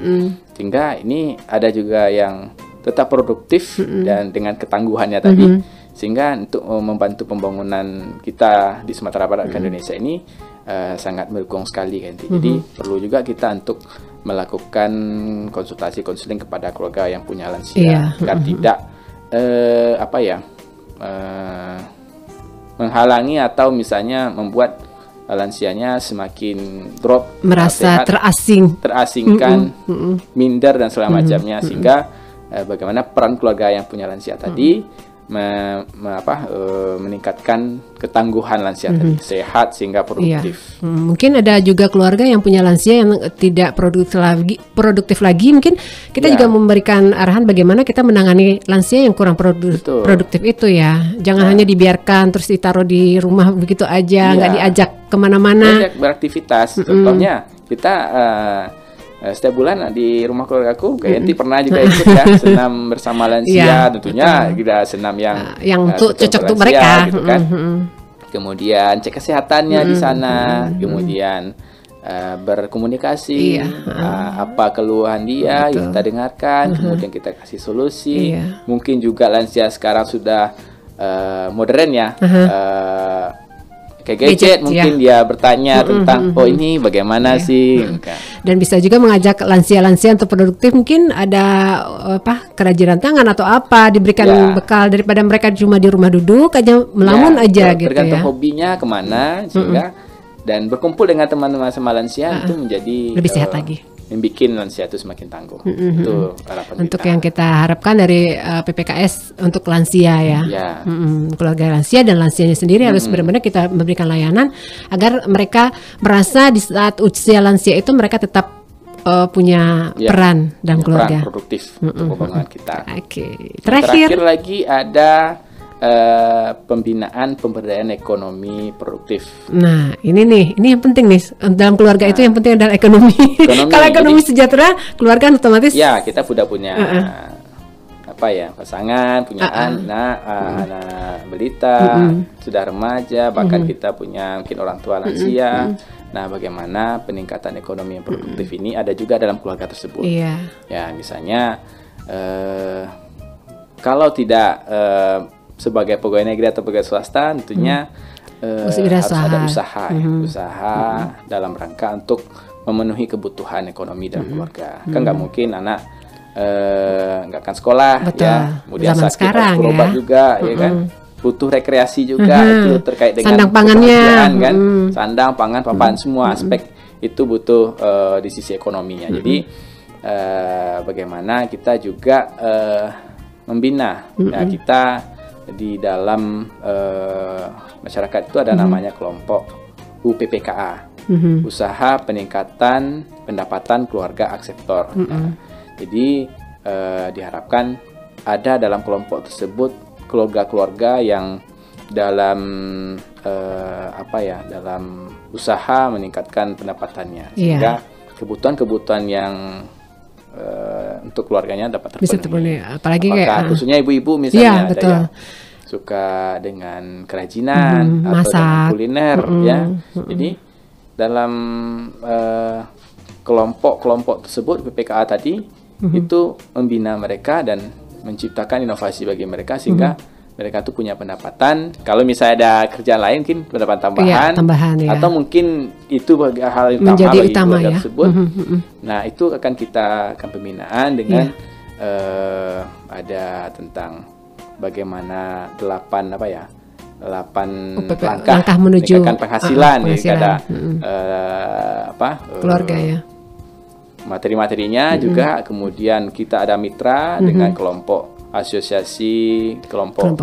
sehingga ini ada juga yang tetap produktif dan dengan ketangguhannya tadi, sehingga untuk membantu pembangunan kita di Sumatera Barat ke Indonesia ini sangat mendukung sekali kan. Jadi perlu juga kita untuk melakukan konsultasi konseling kepada keluarga yang punya lansia, agar tidak menghalangi atau misalnya membuat lansianya semakin drop, merasa terasingkan, minder dan segala macamnya, sehingga bagaimana peran keluarga yang punya lansia tadi meningkatkan ketangguhan lansia tadi, sehat sehingga produktif. Mungkin ada juga keluarga yang punya lansia yang tidak produktif lagi. Mungkin kita juga memberikan arahan bagaimana kita menangani lansia yang kurang produktif itu ya. Jangan hanya dibiarkan terus ditaruh di rumah begitu aja, nggak diajak kemana-mana. Diajak beraktivitas. Contohnya kita setiap bulan di rumah keluargaku, kayak nanti pernah juga ikut ya senam bersama lansia, tentunya kita senam yang cocok untuk mereka, gitu kan. Kemudian cek kesehatannya di sana, kemudian berkomunikasi, apa keluhan dia, kita dengarkan, kemudian kita kasih solusi. Mungkin juga lansia sekarang sudah modern ya. Kayak gadget mungkin dia bertanya tentang ini bagaimana sih, dan bisa juga mengajak lansia-lansia untuk produktif. Mungkin ada kerajinan tangan atau apa, diberikan bekal daripada mereka cuma di rumah duduk aja melamun aja gitu ya. Tergantung hobinya kemana, sehingga dan berkumpul dengan teman-teman sama lansia itu menjadi lebih sehat lagi, membikin lansia itu semakin tangguh. Itu harapan untuk yang kita harapkan dari PPKS untuk lansia ya. Keluarga lansia dan lansianya sendiri harus benar-benar kita memberikan layanan agar mereka merasa di saat usia lansia itu mereka tetap punya peran dan keluarga. Peran produktif untuk pembangunan kita. Terakhir lagi ada pembinaan pemberdayaan ekonomi produktif. Nah, ini yang penting nih dalam keluarga. Itu yang penting adalah ekonomi. Kalau ekonomi sejahtera, keluarga otomatis. Ya, kita sudah punya pasangan, punya anak balita, sudah remaja, bahkan kita punya mungkin orang tua lansia. Nah, bagaimana peningkatan ekonomi yang produktif ini ada juga dalam keluarga tersebut. Ya, misalnya kalau tidak sebagai pegawai negeri atau pegawai swasta, tentunya harus ada usaha dalam rangka untuk memenuhi kebutuhan ekonomi dalam keluarga. Kan nggak mungkin anak nggak akan sekolah, ya, kemudian zaman sakit sekarang, harus berobat juga, ya kan, butuh rekreasi juga, itu terkait dengan sandang pangannya, kan, sandang, pangan, papan, semua aspek itu butuh di sisi ekonominya. Jadi bagaimana kita juga membina. Nah, kita di dalam masyarakat itu ada namanya kelompok UPPKA, Usaha Peningkatan Pendapatan Keluarga Akseptor. Nah, jadi diharapkan ada dalam kelompok tersebut keluarga-keluarga yang dalam dalam usaha meningkatkan pendapatannya, sehingga kebutuhan-kebutuhan yang untuk keluarganya dapat terpenuhi. Bisa terpenuhi. Apalagi khususnya ibu-ibu misalnya, ada yang suka dengan kerajinan atau dengan kuliner, ya. Jadi dalam kelompok-kelompok tersebut PPKA tadi itu membina mereka dan menciptakan inovasi bagi mereka sehingga mereka tuh punya pendapatan. Kalau misalnya ada kerjaan lain, mungkin pendapatan tambahan, atau mungkin itu hal yang menjadi utama ya. Tersebut. Nah, itu akan kita akan pembinaan dengan ada tentang bagaimana 8 langkah menuju penghasilan. Ada keluarga ya. Materi-materinya juga, kemudian kita ada mitra dengan kelompok asosiasi, kelompok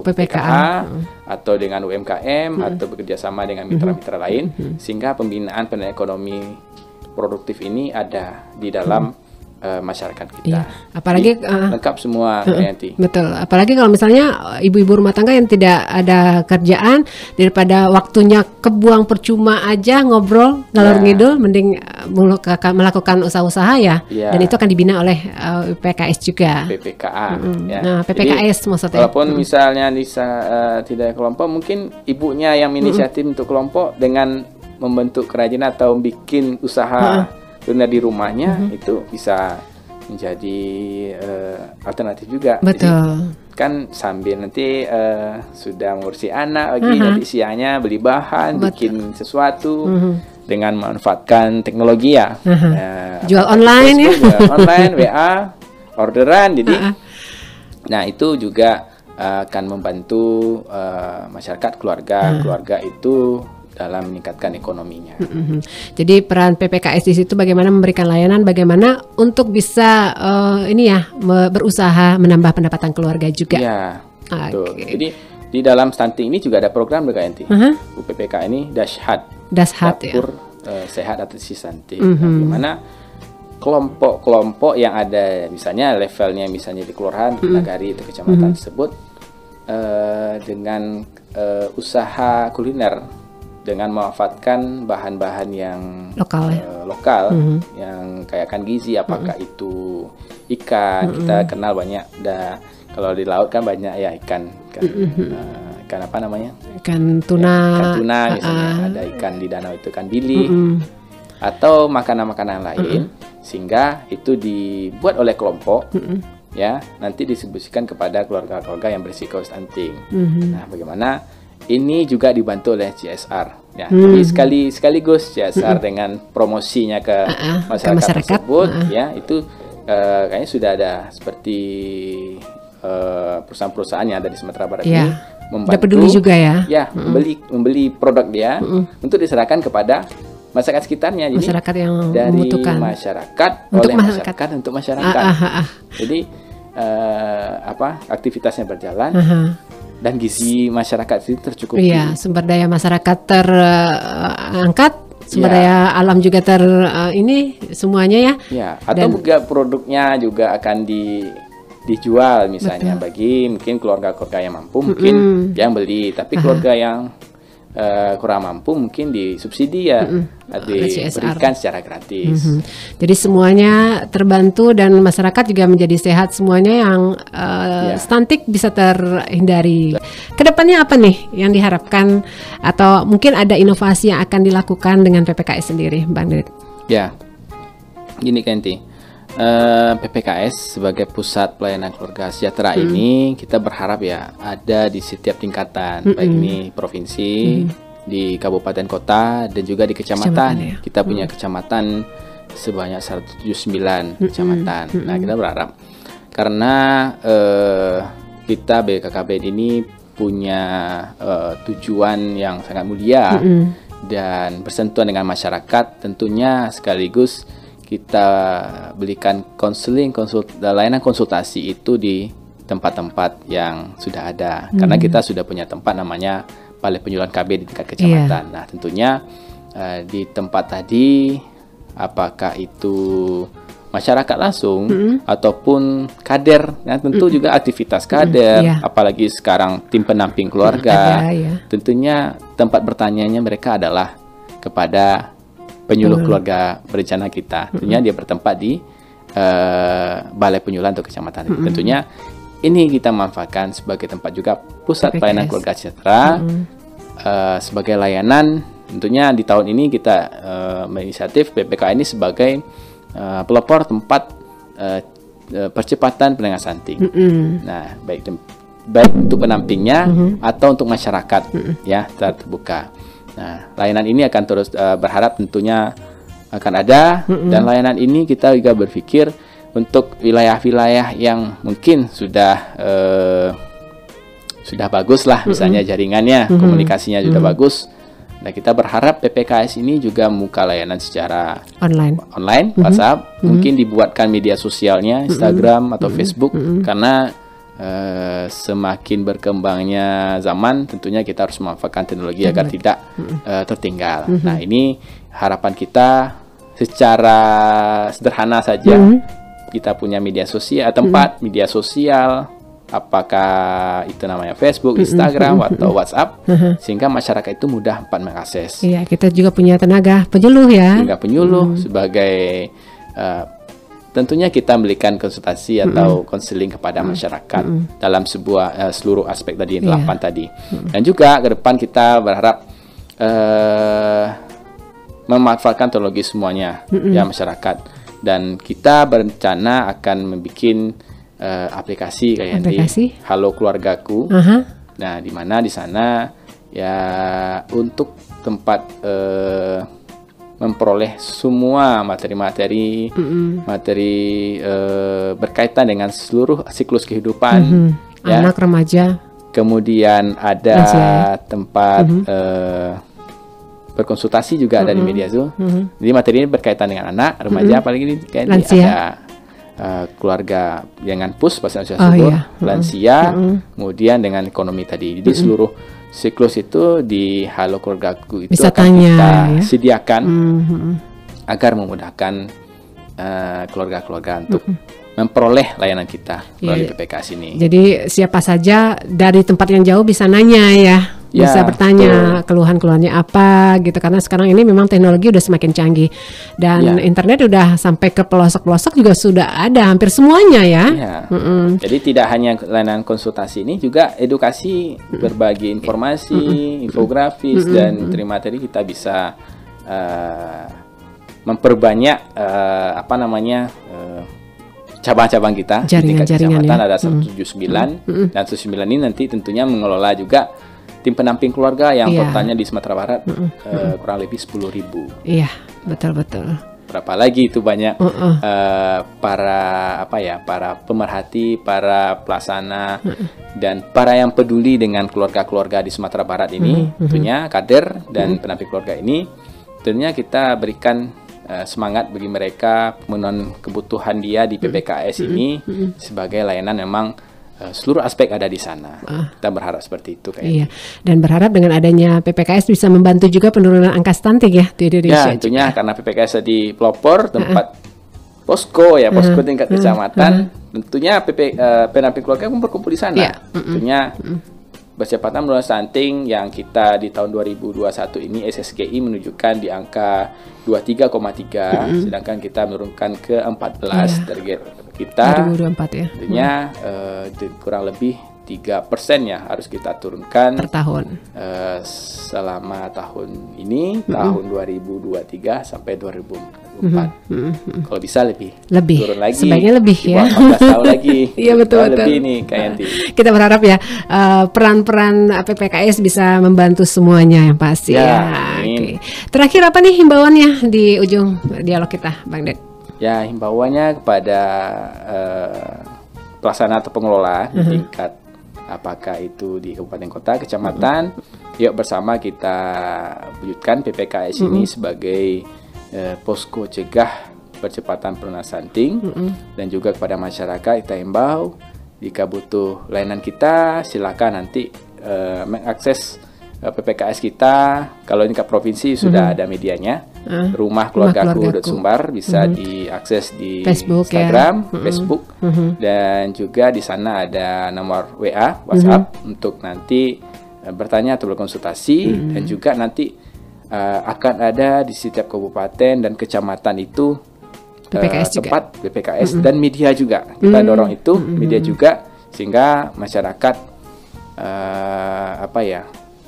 PPKA atau dengan UMKM atau bekerjasama dengan mitra-mitra lain, sehingga pembinaan ekonomi produktif ini ada di dalam masyarakat kita. Apalagi lengkap semua, nanti. Betul. Apalagi kalau misalnya ibu-ibu rumah tangga yang tidak ada kerjaan, daripada waktunya kebuang percuma aja ngobrol ngalor ngidul, mending melakukan usaha-usaha ya. Dan itu akan dibina oleh PKS juga. PPKA. Nah, PPKS maksudnya. Walaupun misalnya tidak kelompok, mungkin ibunya yang inisiatif untuk kelompok dengan membentuk kerajinan atau bikin usaha kuliner di rumahnya, itu bisa menjadi alternatif juga. Betul. Jadi, kan sambil nanti sudah ngurusi anak lagi, nanti siangnya beli bahan, bikin sesuatu dengan memanfaatkan teknologi ya. Jual online ya. Jual online, WA, orderan. Jadi, nah itu juga akan membantu masyarakat, keluarga itu dalam meningkatkan ekonominya. Jadi peran PPKS di situ bagaimana memberikan layanan, bagaimana untuk bisa berusaha menambah pendapatan keluarga juga. Ya, betul. Jadi di dalam stunting ini juga ada program BKNT. UPPK ini Dashhat Dapur Sehat Atensi Stunting. Di mana kelompok-kelompok yang ada, misalnya levelnya misalnya di kelurahan, di nagari atau kecamatan tersebut, dengan usaha kuliner, dengan memanfaatkan bahan-bahan yang lokal, yang kayak ikan gizi, apakah itu ikan, kita kenal banyak, kalau di laut kan banyak ya ikan apa namanya? Ikan tuna misalnya, ada ikan di danau itu ikan bili, atau makanan-makanan lain, sehingga itu dibuat oleh kelompok, ya, nanti distribusikan kepada keluarga-keluarga yang berisiko stunting. Nah, bagaimana ini juga dibantu oleh CSR, ya. Jadi sekaligus CSR dengan promosinya ke masyarakat tersebut, ya, itu kayaknya sudah ada seperti perusahaan-perusahaan yang ada di Sumatera Barat ini membantu, peduli juga ya, membeli produk dia untuk diserahkan kepada masyarakat sekitarnya. Jadi masyarakat yang dari membutuhkan, masyarakat untuk oleh masyarakat untuk masyarakat. Jadi aktivitasnya berjalan. Dan gizi masyarakat itu tercukupi. Iya, sumber daya masyarakat terangkat, sumber daya alam juga semuanya ya. Ya, atau juga produknya juga akan dijual misalnya bagi mungkin keluarga-keluarga yang mampu, mungkin yang beli, tapi keluarga yang kurang mampu mungkin disubsidi ya, diberikan secara gratis. Jadi semuanya terbantu dan masyarakat juga menjadi sehat semuanya, yang stunting bisa terhindari. Kedepannya apa nih yang diharapkan, atau mungkin ada inovasi yang akan dilakukan dengan PPKS sendiri, Bang Drit? Ya, gini Kenti. PPKS sebagai pusat pelayanan keluarga sejahtera ini kita berharap ya ada di setiap tingkatan, baik ini provinsi, di kabupaten kota, dan juga di kecamatan. Kita punya kecamatan sebanyak 179 kecamatan. Nah, kita berharap karena kita BKKBN ini punya tujuan yang sangat mulia dan bersentuhan dengan masyarakat, tentunya sekaligus kita berikan layanan konsultasi itu di tempat-tempat yang sudah ada. Karena kita sudah punya tempat namanya Balai Penyuluhan KB di tingkat kecamatan. Nah, tentunya di tempat tadi, apakah itu masyarakat langsung ataupun kader, ya, tentu juga aktivitas kader, apalagi sekarang tim pendamping keluarga, tentunya tempat bertanyanya mereka adalah kepada penyuluh keluarga berencana kita. Tentunya dia bertempat di Balai Penyuluhan untuk kecamatan. Tentunya ini kita manfaatkan sebagai tempat juga pusat pelayanan keluarga sejahtera, sebagai layanan. Tentunya di tahun ini kita menginisiatif PPK ini sebagai pelopor tempat percepatan penanganan stunting. Nah, baik untuk penampingnya atau untuk masyarakat, ya, terbuka. Nah, layanan ini akan terus berharap tentunya akan ada, dan layanan ini kita juga berpikir untuk wilayah-wilayah yang mungkin sudah bagus lah, misalnya jaringannya, komunikasinya sudah bagus. Nah, kita berharap PPKS ini juga membuka layanan secara online, WhatsApp, mungkin dibuatkan media sosialnya, Instagram atau Facebook, karena semakin berkembangnya zaman, tentunya kita harus memanfaatkan teknologi agar tidak tertinggal. Nah, ini harapan kita secara sederhana saja, kita punya media sosial, tempat media sosial, apakah itu namanya Facebook, Instagram, atau WhatsApp, sehingga masyarakat itu mudah mengakses. Iya, kita juga punya tenaga penyuluh ya. Tenaga penyuluh sebagai tentunya kita memberikan konsultasi atau konseling kepada masyarakat dalam seluruh aspek tadi, 8 tadi. Dan juga ke depan kita berharap memanfaatkan teknologi semuanya, ya, masyarakat. Dan kita berencana akan membuat aplikasi kayak di Halo Keluargaku. Nah, di mana di sana ya untuk tempat memperoleh semua materi berkaitan dengan seluruh siklus kehidupan, ya, anak, remaja. Kemudian ada tempat berkonsultasi juga ada di media Zoom. Jadi materi ini berkaitan dengan anak, remaja, apalagi ini kayak ada keluarga dengan PUS, pasangan usia subur, lansia, kemudian dengan ekonomi tadi. Jadi seluruh siklus itu di Halo Keluargaku itu bisa akan kita sediakan agar memudahkan keluarga-keluarga untuk memperoleh layanan kita melalui PPKS ini. Jadi siapa saja dari tempat yang jauh bisa nanya ya. Bisa bertanya keluhan-keluhannya apa gitu, karena sekarang ini memang teknologi udah semakin canggih dan internet udah sampai ke pelosok-pelosok juga sudah ada hampir semuanya ya. Jadi tidak hanya layanan konsultasi, ini juga edukasi, berbagi informasi, infografis dan materi kita bisa memperbanyak cabang-cabang kita. Di tingkat kecamatan ada 179 dan 179 ini nanti tentunya mengelola juga tim pendamping keluarga yang totalnya di Sumatera Barat kurang lebih 10.000. Iya, betul-betul. Berapa lagi itu banyak para pemerhati, para pelaksana dan para yang peduli dengan keluarga-keluarga di Sumatera Barat ini, tentunya kader dan pendamping keluarga ini, tentunya kita berikan semangat bagi mereka pemenuhan kebutuhan dia di PPKS ini sebagai layanan memang seluruh aspek ada di sana. Kita berharap seperti itu kayaknya. Dan berharap dengan adanya PPKS bisa membantu juga penurunan angka stunting ya di Indonesia. Ya, tentunya karena PPKS di pelopor tempat posko tingkat kecamatan, tentunya pendamping keluarga pun berkumpul di sana. Tentunya percepatan penurunan stunting yang kita di tahun 2021 ini SSGI menunjukkan di angka 23,3, sedangkan kita menurunkan ke 14 target kita 2024 ya. Tentunya kurang lebih 3% ya harus kita turunkan per tahun selama tahun ini, tahun 2023 sampai 2024. Kalau bisa lebih turun lagi. Sebaiknya lebih ya. 14 tahun lagi. Iya betul. Lebih nih kayak kita berharap ya peran-peran PPKS bisa membantu semuanya yang pasti ya. Oke. Terakhir apa nih himbauannya di ujung dialog kita, Bang Ded? Ya, himbauannya kepada pelaksana atau pengelola di tingkat apakah itu di kabupaten kota, kecamatan, yuk bersama kita wujudkan PPKS ini sebagai posko cegah percepatan pelunasan ting, dan juga kepada masyarakat kita himbau jika butuh layanan kita silakan nanti mengakses PPKS kita. Kalau ini ke provinsi sudah ada medianya, Rumah Keluargaku Sumbar, bisa diakses di Facebook, Instagram, Facebook, dan juga di sana ada nomor WA, WhatsApp untuk nanti bertanya atau berkonsultasi, dan juga nanti akan ada di setiap kabupaten dan kecamatan itu PPKS tempat juga. PPKS dan media juga kita dorong itu media juga, sehingga masyarakat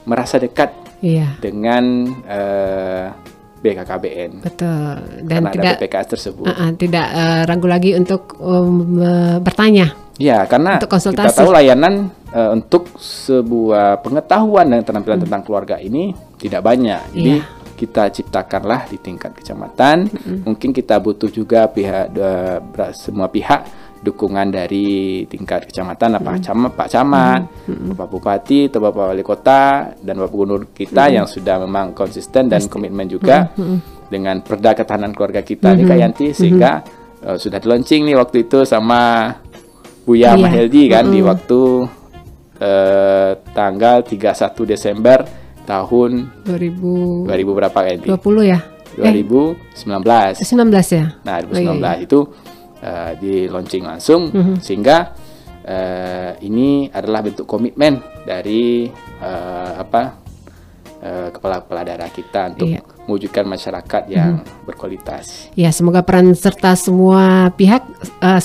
merasa dekat dengan BKKBN. Betul. Dan karena tidak ada PPKS tersebut. Tidak ragu lagi untuk bertanya. Ya, karena kita tahu layanan untuk sebuah pengetahuan dan keterampilan tentang keluarga ini tidak banyak. Jadi kita ciptakanlah di tingkat kecamatan. Mungkin kita butuh juga semua pihak dukungan dari tingkat kecamatan, Pak Camat, Bapak Bupati, atau Bapak Wali Kota, dan Bapak Gubernur kita yang sudah memang konsisten dan komitmen juga dengan Perda Ketahanan Keluarga kita nih Kak Yanti, sehingga sudah di-launching nih waktu itu sama Buya Maheldi kan di waktu tanggal 31 Desember tahun 2000 berapa Kak Yanti? 20 ya? 2019 ya? Nah 2019 itu di launching langsung, sehingga ini adalah bentuk komitmen dari kepala-kepala daerah kita untuk mewujudkan masyarakat yang berkualitas. Ya, semoga peran serta semua pihak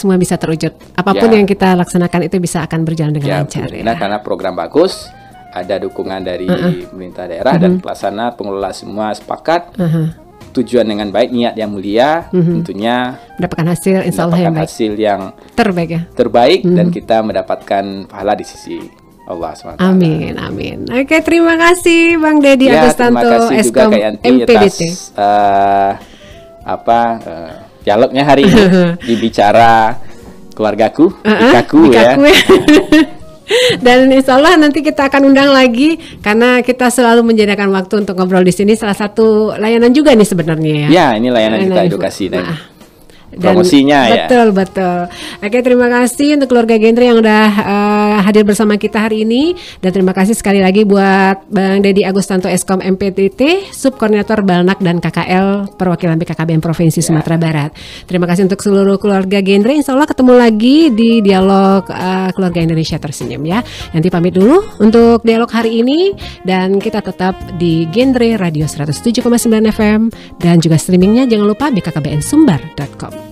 semua bisa terwujud. Apapun yang kita laksanakan itu bisa akan berjalan dengan lancar. Karena program bagus, ada dukungan dari pemerintah daerah dan pelaksana pengelola semua sepakat. Tujuan dengan baik, niat yang mulia, tentunya mendapatkan hasil, insya Allah yang baik. Hasil yang terbaik dan kita mendapatkan pahala di sisi Allah SWT. Amin, amin. Oke, terima kasih Bang Deddy Agustanto, terima kasih juga Kak Yanti atas dialognya hari ini di Bicara Keluargaku, Ikaku ya. Dan insya Allah nanti kita akan undang lagi, karena kita selalu menyediakan waktu untuk ngobrol di sini. Salah satu layanan juga nih sebenarnya ya. Ya, ini layanan kita edukasi promosinya ya. Betul. Oke, terima kasih untuk keluarga Gentry yang udah hadir bersama kita hari ini, dan terima kasih sekali lagi buat Bang Deddy Agustanto Eskom MPTT, Subkoordinator Balnak dan KKL Perwakilan BKKBN Provinsi Sumatera Barat. Terima kasih untuk seluruh keluarga Gentry. Insya Allah ketemu lagi di dialog Keluarga Indonesia Tersenyum ya. Nanti pamit dulu untuk dialog hari ini, dan kita tetap di Gentry Radio 107,9 FM dan juga streamingnya jangan lupa bkkbnsumbar.com.